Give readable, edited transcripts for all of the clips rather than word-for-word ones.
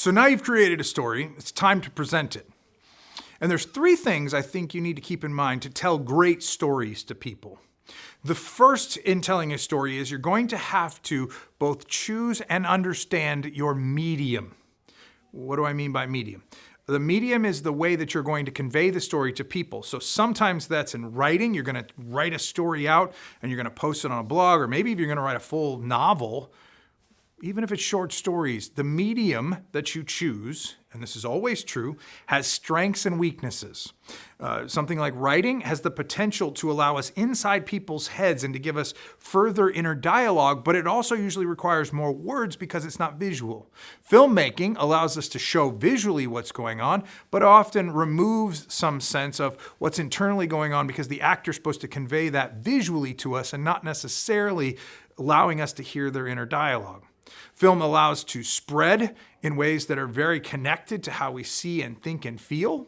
So now you've created a story, it's time to present it. And there's three things I think you need to keep in mind to tell great stories to people. The first in telling a story is you're going to have to both choose and understand your medium. What do I mean by medium? The medium is the way that you're going to convey the story to people. So sometimes that's in writing. You're going to write a story out and you're going to post it on a blog, or maybe if you're going to write a full novel, even if it's short stories, the medium that you choose, and this is always true, has strengths and weaknesses. Something like writing has the potential to allow us inside people's heads and to give us further inner dialogue, but it also usually requires more words because it's not visual. Filmmaking allows us to show visually what's going on, but often removes some sense of what's internally going on because the actor's supposed to convey that visually to us and not necessarily allowing us to hear their inner dialogue. Film allows to spread in ways that are very connected to how we see and think and feel,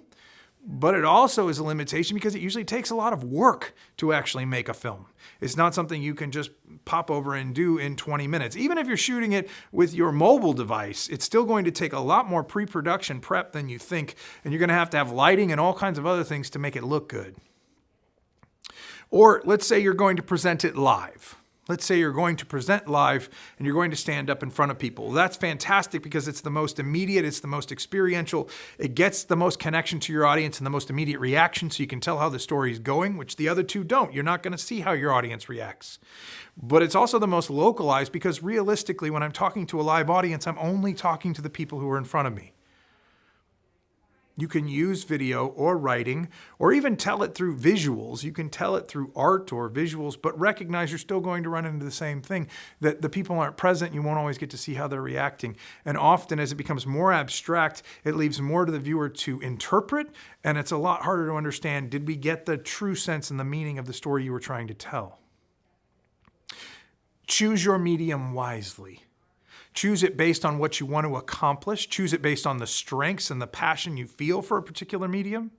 but it also is a limitation because it usually takes a lot of work to actually make a film. It's not something you can just pop over and do in 20 minutes. Even if you're shooting it with your mobile device, it's still going to take a lot more pre-production prep than you think, and you're going to have lighting and all kinds of other things to make it look good. Or let's say you're going to present it live. Let's say you're going to present live and you're going to stand up in front of people. That's fantastic because it's the most immediate, it's the most experiential, it gets the most connection to your audience and the most immediate reaction so you can tell how the story is going, which the other two don't. You're not going to see how your audience reacts. But it's also the most localized because realistically, when I'm talking to a live audience, I'm only talking to the people who are in front of me. You can use video or writing, or even tell it through visuals. You can tell it through art or visuals, but recognize you're still going to run into the same thing, that the people aren't present. You won't always get to see how they're reacting. And often as it becomes more abstract, it leaves more to the viewer to interpret, and it's a lot harder to understand, did we get the true sense and the meaning of the story you were trying to tell? Choose your medium wisely. Choose it based on what you want to accomplish. Choose it based on the strengths and the passion you feel for a particular medium.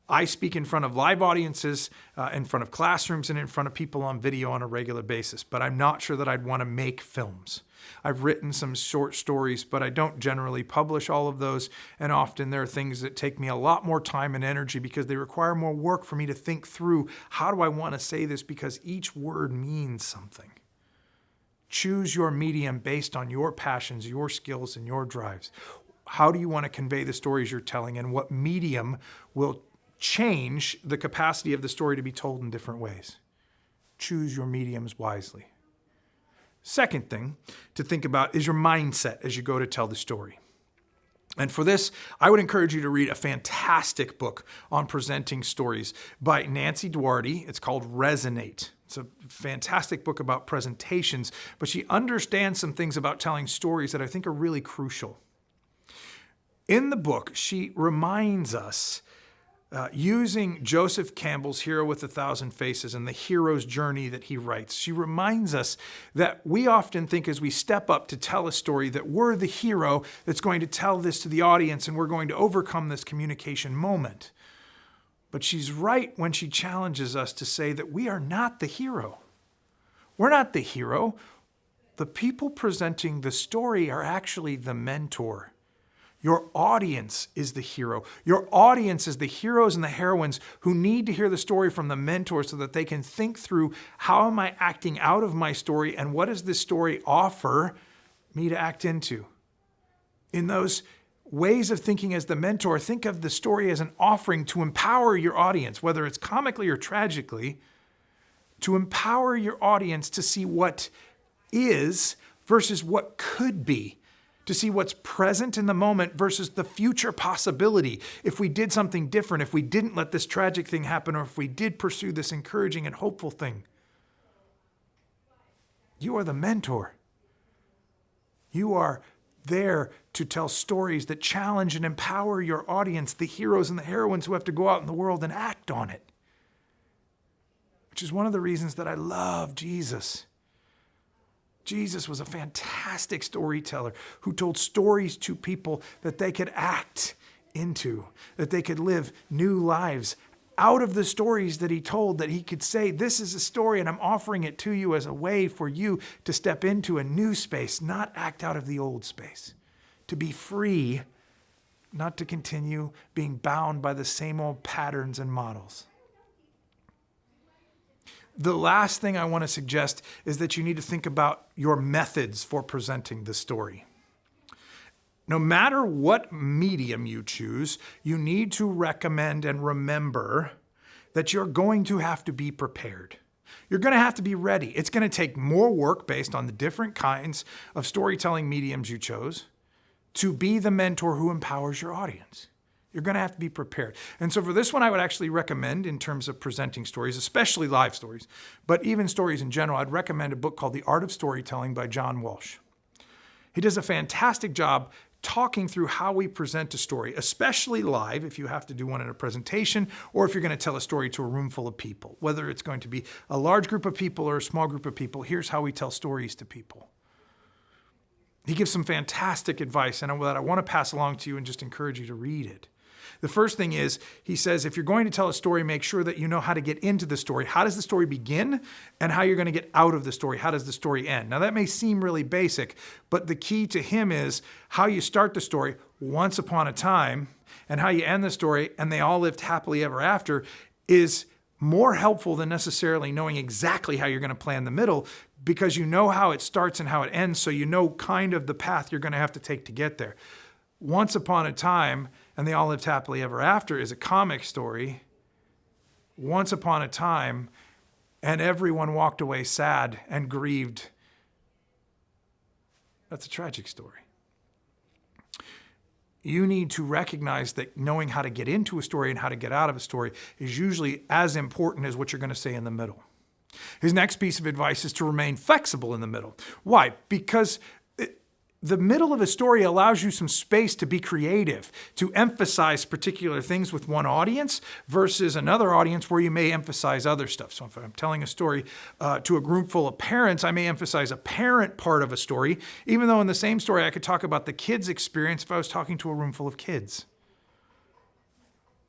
I speak in front of live audiences, in front of classrooms, and in front of people on video on a regular basis, but I'm not sure that I'd want to make films. I've written some short stories, but I don't generally publish all of those, and often there are things that take me a lot more time and energy because they require more work for me to think through, how do I want to say this, because each word means something. Choose your medium based on your passions, your skills, and your drives. How do you want to convey the stories you're telling, and what medium will change the capacity of the story to be told in different ways? Choose your mediums wisely. Second thing to think about is your mindset as you go to tell the story. And for this, I would encourage you to read a fantastic book on presenting stories by Nancy Duarte. It's called Resonate. It's a fantastic book about presentations, but she understands some things about telling stories that I think are really crucial. In the book, she reminds us, using Joseph Campbell's Hero with a Thousand Faces and the hero's journey that he writes, she reminds us that we often think as we step up to tell a story that we're the hero that's going to tell this to the audience and we're going to overcome this communication moment. But she's right when she challenges us to say that we are not the hero. We're not the hero. The people presenting the story are actually the mentor. Your audience is the hero. Your audience is the heroes and the heroines who need to hear the story from the mentor so that they can think through, how am I acting out of my story and what does this story offer me to act into? In those ways of thinking as the mentor, think of the story as an offering to empower your audience, whether it's comically or tragically, to empower your audience to see what is versus what could be, to see what's present in the moment versus the future possibility. If we did something different, if we didn't let this tragic thing happen, or if we did pursue this encouraging and hopeful thing. You are the mentor. You are there to tell stories that challenge and empower your audience, the heroes and the heroines who have to go out in the world and act on it. Which is one of the reasons that I love Jesus. Jesus was a fantastic storyteller who told stories to people that they could act into, that they could live new lives out of the stories that he told, that he could say, this is a story and I'm offering it to you as a way for you to step into a new space, not act out of the old space. to be free, not to continue being bound by the same old patterns and models. The last thing I want to suggest is that you need to think about your methods for presenting the story. No matter what medium you choose, you need to recommend and remember that you're going to have to be prepared. You're going to have to be ready. It's going to take more work based on the different kinds of storytelling mediums you chose to be the mentor who empowers your audience. You're going to have to be prepared. And so for this one, I would actually recommend, in terms of presenting stories, especially live stories, but even stories in general, I'd recommend a book called The Art of Storytelling by John Walsh. He does a fantastic job talking through how we present a story, especially live, if you have to do one in a presentation, or if you're going to tell a story to a room full of people. Whether it's going to be a large group of people or a small group of people, here's how we tell stories to people. He gives some fantastic advice, and that I want to pass along to you and just encourage you to read it. The first thing is, he says, if you're going to tell a story, make sure that you know how to get into the story. How does the story begin and how you're going to get out of the story? How does the story end? Now, that may seem really basic, but the key to him is how you start the story, once upon a time, and how you end the story, and they all lived happily ever after, is more helpful than necessarily knowing exactly how you're going to plan the middle, because you know how it starts and how it ends, so you know kind of the path you're going to have to take to get there. Once upon a time, and they all lived happily ever after is a comic story. Once upon a time, and everyone walked away sad and grieved. That's a tragic story. You need to recognize that knowing how to get into a story and how to get out of a story is usually as important as what you're going to say in the middle. His next piece of advice is to remain flexible in the middle. Why? Because the middle of a story allows you some space to be creative, to emphasize particular things with one audience versus another audience where you may emphasize other stuff. So if I'm telling a story to a group full of parents, I may emphasize a parent part of a story, even though in the same story I could talk about the kids' experience if I was talking to a room full of kids.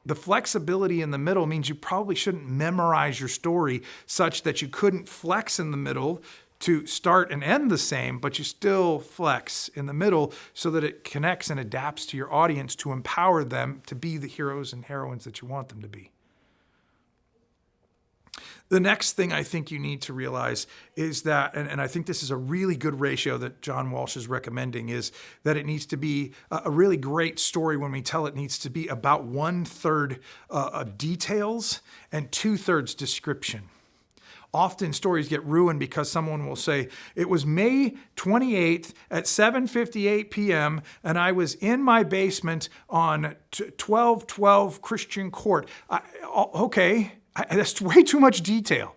The flexibility in the middle means you probably shouldn't memorize your story such that you couldn't flex in the middle to start and end the same, but you still flex in the middle so that it connects and adapts to your audience to empower them to be the heroes and heroines that you want them to be. The next thing I think you need to realize is that, and I think this is a really good ratio that John Walsh is recommending, is that it needs to be a really great story when we tell it needs to be about 1/3 details and 2/3 description. Often stories get ruined because someone will say, it was May 28th at 7:58 p.m. and I was in my basement on 1212 Christian Court. That's way too much detail.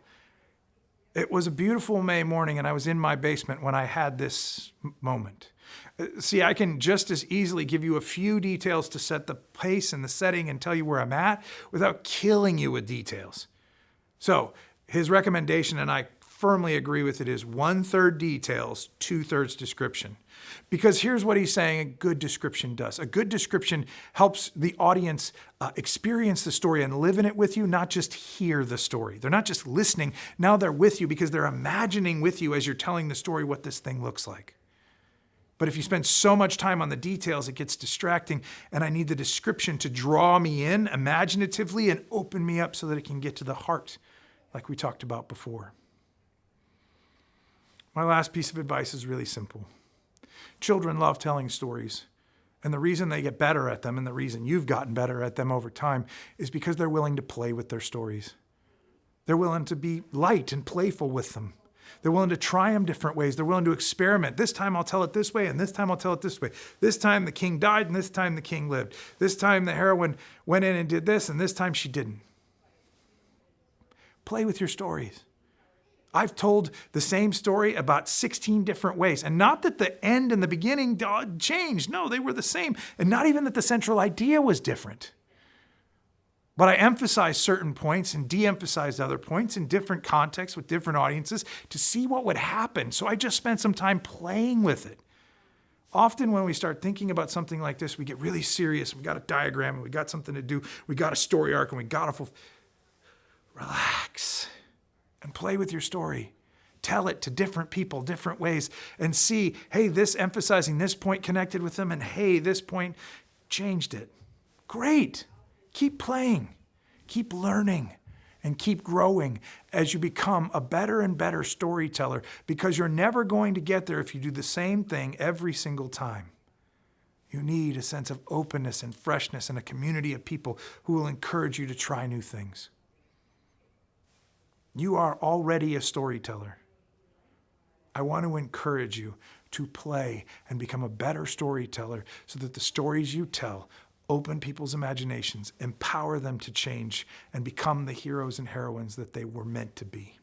It was a beautiful May morning and I was in my basement when I had this moment. See, I can just as easily give you a few details to set the pace and the setting and tell you where I'm at without killing you with details. So, his recommendation, and I firmly agree with it, is 1/3 details, 2/3 description. Because here's what he's saying a good description does. A good description helps the audience experience the story and live in it with you, not just hear the story. They're not just listening. Now they're with you because they're imagining with you as you're telling the story what this thing looks like. But if you spend so much time on the details, it gets distracting, and I need the description to draw me in imaginatively and open me up so that it can get to the heart, like we talked about before. My last piece of advice is really simple. Children love telling stories, and the reason they get better at them and the reason you've gotten better at them over time is because they're willing to play with their stories. They're willing to be light and playful with them. They're willing to try them different ways. They're willing to experiment. This time I'll tell it this way, and this time I'll tell it this way. This time the king died, and this time the king lived. This time the heroine went in and did this, and this time she didn't. Play with your stories. I've told the same story about 16 different ways. And not that the end and the beginning changed. No, they were the same. And not even that the central idea was different. But I emphasized certain points and de-emphasized other points in different contexts with different audiences to see what would happen. So I just spent some time playing with it. Often when we start thinking about something like this, we get really serious. We got a diagram and we got something to do. We got a story arc and we got a full... Relax and play with your story. Tell it to different people, different ways, and see, hey, this emphasizing this point connected with them, and hey, this point changed it. Great. Keep playing, keep learning, and keep growing as you become a better and better storyteller, because you're never going to get there if you do the same thing every single time. You need a sense of openness and freshness and a community of people who will encourage you to try new things. You are already a storyteller. I want to encourage you to play and become a better storyteller so that the stories you tell open people's imaginations, empower them to change, and become the heroes and heroines that they were meant to be.